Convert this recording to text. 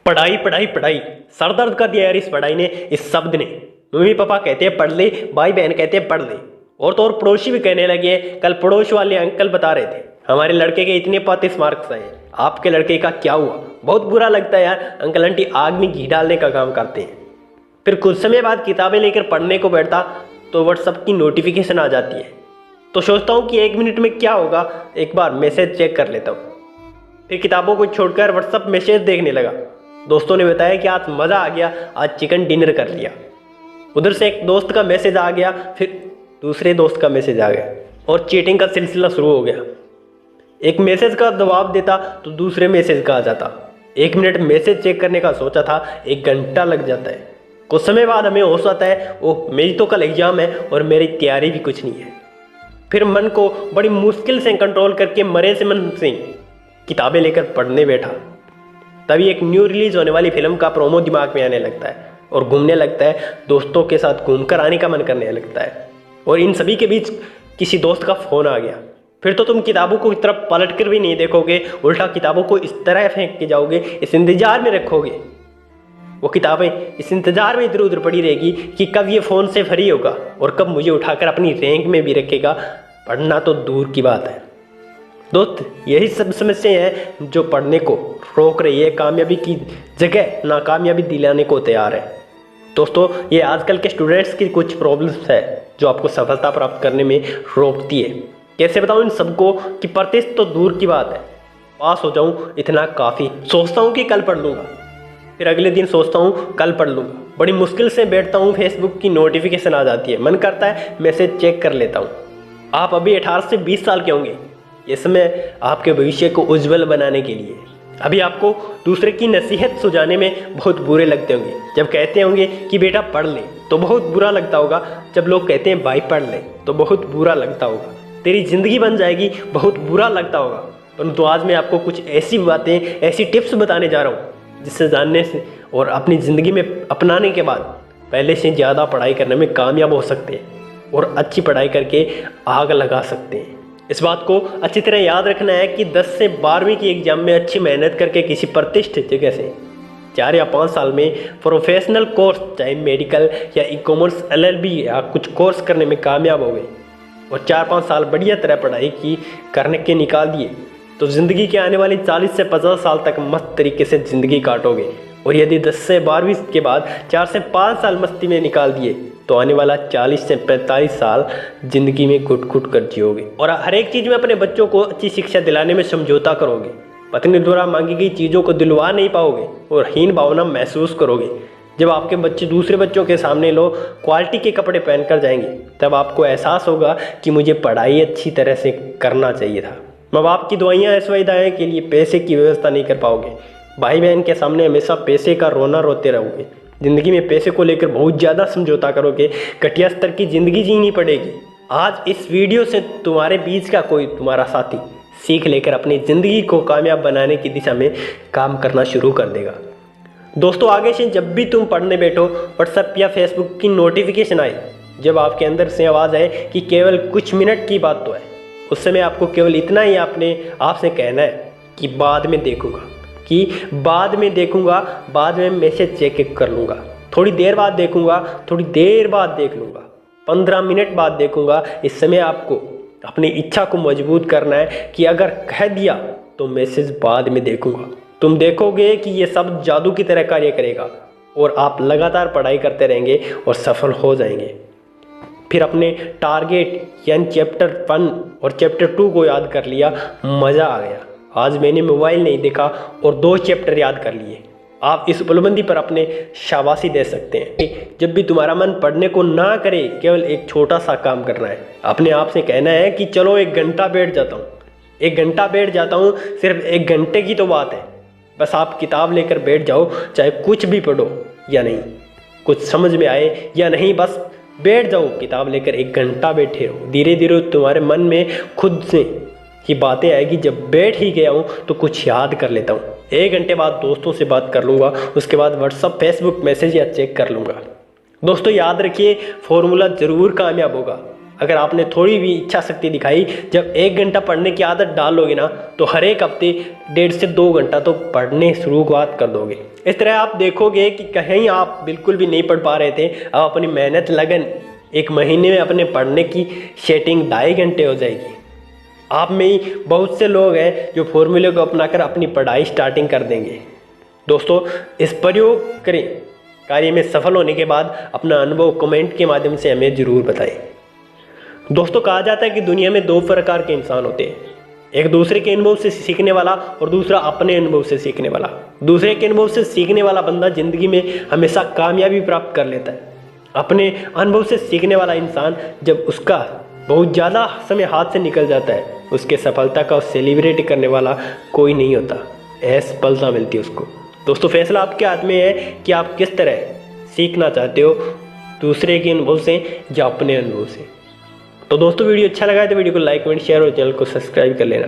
पढ़ाई पढ़ाई पढ़ाई, सर दर्द कर दिया यार इस पढ़ाई ने, इस शब्द ने। मम्मी पापा कहते हैं पढ़ ले, भाई बहन कहते हैं पढ़ ले, और तो और पड़ोसी भी कहने लगे हैं। कल पड़ोस वाले अंकल बता रहे थे हमारे लड़के के इतने 35 मार्क्स आए, आपके लड़के का क्या हुआ। बहुत बुरा लगता है यार, अंकल आंटी आग में घी डालने का काम करते हैं। फिर कुछ समय बाद किताबें लेकर पढ़ने को बैठता तो व्हाट्सएप की नोटिफिकेशन आ जाती है। तो सोचता हूँ कि 1 मिनट में क्या होगा, एक बार मैसेज चेक कर लेता हूँ। फिर किताबों को छोड़कर व्हाट्सएप मैसेज देखने लगा। दोस्तों ने बताया कि आज मज़ा आ गया, आज चिकन डिनर कर लिया। उधर से एक दोस्त का मैसेज आ गया, फिर दूसरे दोस्त का मैसेज आ गया और चीटिंग का सिलसिला शुरू हो गया। एक मैसेज का जवाब देता तो दूसरे मैसेज का आ जाता। 1 मिनट मैसेज चेक करने का सोचा था, 1 घंटा लग जाता है। कुछ समय बाद हमें होश आता है, ओह मेरी तो कल एग्जाम है और मेरी तैयारी भी कुछ नहीं है। फिर मन को बड़ी मुश्किल से कंट्रोल करके मरे से मन से किताबें लेकर पढ़ने बैठा। तभी एक न्यू रिलीज होने वाली फिल्म का प्रोमो दिमाग में आने लगता है और घूमने लगता है। दोस्तों के साथ घूमकर आने का मन करने लगता है और इन सभी के बीच किसी दोस्त का फ़ोन आ गया। फिर तो तुम किताबों को इस तरफ पलट कर भी नहीं देखोगे, उल्टा किताबों को इस तरह फेंक के जाओगे, इस इंतजार में रखोगे। वो किताबें इस इंतजार में इधर उधर पड़ी रहेगी कि कब ये फ़ोन से फ्री होगा और कब मुझे उठाकर अपनी रैंक में भी रखेगा। पढ़ना तो दूर की बात है। दोस्त, यही सब समस्याएं हैं जो पढ़ने को रोक रही है, कामयाबी की जगह नाकामयाबी दिलाने को तैयार है। दोस्तों, ये आजकल के स्टूडेंट्स की कुछ प्रॉब्लम्स है जो आपको सफलता प्राप्त करने में रोकती है। कैसे बताऊं इन सबको कि प्रतिशत तो दूर की बात है, पास हो जाऊं इतना काफ़ी। सोचता हूं कि कल पढ़ लूँगा, फिर अगले दिन सोचता हूँ कल पढ़ लूँगा। बड़ी मुश्किल से बैठता हूँ, फेसबुक की नोटिफिकेशन आ जाती है, मन करता है मैसेज चेक कर लेता हूँ। आप अभी 18 से 20 साल के होंगे। ये समय आपके भविष्य को उज्जवल बनाने के लिए। अभी आपको दूसरे की नसीहत सुझाने में बहुत बुरे लगते होंगे। जब कहते होंगे कि बेटा पढ़ ले तो बहुत बुरा लगता होगा। जब लोग कहते हैं भाई पढ़ ले तो बहुत बुरा लगता होगा। तेरी ज़िंदगी बन जाएगी, बहुत बुरा लगता होगा। परंतु आज मैं आपको कुछ ऐसी बातें, ऐसी टिप्स बताने जा रहा हूँ जिससे जानने से और अपनी ज़िंदगी में अपनाने के बाद पहले से ज़्यादा पढ़ाई करने में कामयाब हो सकते हैं और अच्छी पढ़ाई करके आग लगा सकते हैं। इस बात को अच्छी तरह याद रखना है कि 10 से 12वीं की एग्ज़ाम में अच्छी मेहनत करके किसी प्रतिष्ठित जगह से 4 या 5 साल में प्रोफेशनल कोर्स, चाहे मेडिकल या ई-कॉमर्स, LLB या कुछ कोर्स करने में कामयाब हो गए और 4-5 साल बढ़िया तरह पढ़ाई की करने के निकाल दिए तो ज़िंदगी के आने वाली 40 से 50 साल तक मस्त तरीके से ज़िंदगी काटोगे। और यदि 10 से 12वीं के बाद 4 से 5 साल मस्ती में निकाल दिए तो आने वाला 40 से 45 साल ज़िंदगी में घुट-घुट कर जियोगे और हर एक चीज़ में अपने बच्चों को अच्छी शिक्षा दिलाने में समझौता करोगे। पत्नी द्वारा मांगी गई चीज़ों को दिलवा नहीं पाओगे और हीन भावना महसूस करोगे। जब आपके बच्चे दूसरे बच्चों के सामने लो क्वालिटी के कपड़े पहनकर जाएंगे तब आपको एहसास होगा कि मुझे पढ़ाई अच्छी तरह से करना चाहिए था। माँ बाप की दुआएं असुविधाएं के लिए पैसे की व्यवस्था नहीं कर पाओगे। भाई बहन के सामने हमेशा पैसे का रोना रोते रहोगे। ज़िंदगी में पैसे को लेकर बहुत ज़्यादा समझौता करोगे। घटिया स्तर की ज़िंदगी जीनी पड़ेगी। आज इस वीडियो से तुम्हारे बीच का कोई तुम्हारा साथी सीख लेकर अपनी ज़िंदगी को कामयाब बनाने की दिशा में काम करना शुरू कर देगा। दोस्तों, आगे से जब भी तुम पढ़ने बैठो, व्हाट्सएप या फेसबुक की नोटिफिकेशन आए, जब आपके अंदर से आवाज़ आए कि केवल कुछ मिनट की बात तो है, उस समय आपको केवल इतना ही अपने आप से कहना है कि बाद में देखूँगा, बाद में मैसेज चेक कर लूँगा, थोड़ी देर बाद देखूँगा, थोड़ी देर बाद देख लूँगा, 15 मिनट बाद देखूँगा। इस समय आपको अपनी इच्छा को मजबूत करना है कि अगर कह दिया तो मैसेज बाद में देखूँगा। तुम देखोगे कि ये सब जादू की तरह कार्य करेगा और आप लगातार पढ़ाई करते रहेंगे और सफल हो जाएंगे। फिर अपने टारगेट यानी चैप्टर 1 और चैप्टर 2 को याद कर लिया, मज़ा आ गया। आज मैंने मोबाइल नहीं देखा और 2 चैप्टर याद कर लिए। आप इस उपलब्धि पर अपने शाबाशी दे सकते हैं। जब भी तुम्हारा मन पढ़ने को ना करे, केवल एक छोटा सा काम करना है। अपने आप से कहना है कि चलो 1 घंटा बैठ जाता हूँ, 1 घंटा बैठ जाता हूँ। सिर्फ 1 घंटे की तो बात है, बस आप किताब लेकर बैठ जाओ, चाहे कुछ भी पढ़ो या नहीं, कुछ समझ में आए या नहीं, बस बैठ जाओ किताब लेकर। 1 घंटा बैठे रहो। धीरे धीरे तुम्हारे मन में खुद से ही बातें आएगी, जब बैठ ही गया हूँ तो कुछ याद कर लेता हूँ। 1 घंटे बाद दोस्तों से बात कर लूँगा, उसके बाद व्हाट्सअप, फेसबुक मैसेज या चेक कर लूँगा। दोस्तों, याद रखिए फॉर्मूला ज़रूर कामयाब होगा, अगर आपने थोड़ी भी इच्छा शक्ति दिखाई, जब 1 घंटा पढ़ने की आदत डाल लोगे ना, तो हर एक हफ्ते 1.5 से 2 घंटा तो पढ़ने शुरुआत कर दोगे। इस तरह आप देखोगे कि कहीं आप बिल्कुल भी नहीं पढ़ पा रहे थे, अब अपनी मेहनत लगन 1 महीने में अपने पढ़ने की सेटिंग 2.5 घंटे हो जाएगी। आप में ही बहुत से लोग हैं जो फॉर्मूले को अपनाकर अपनी पढ़ाई स्टार्टिंग कर देंगे। दोस्तों, इस प्रयोग करें, कार्य में सफल होने के बाद अपना अनुभव कमेंट के माध्यम से हमें ज़रूर बताएं। दोस्तों, कहा जाता है कि दुनिया में 2 प्रकार के इंसान होते हैं, एक दूसरे के अनुभव से सीखने वाला और दूसरा अपने अनुभव से सीखने वाला। दूसरे के अनुभव से सीखने वाला बंदा जिंदगी में हमेशा कामयाबी प्राप्त कर लेता है। अपने अनुभव से सीखने वाला इंसान, जब उसका बहुत ज़्यादा समय हाथ से निकल जाता है, उसके सफलता का सेलिब्रेट करने वाला कोई नहीं होता, असफलता मिलती है उसको। दोस्तों, फैसला आपके हाथ में है कि आप किस तरह सीखना चाहते हो, दूसरे के अनुभव से या अपने अनुभव से। तो दोस्तों, वीडियो अच्छा लगा है तो वीडियो को लाइक कमेंट शेयर और चैनल को सब्सक्राइब कर लेना।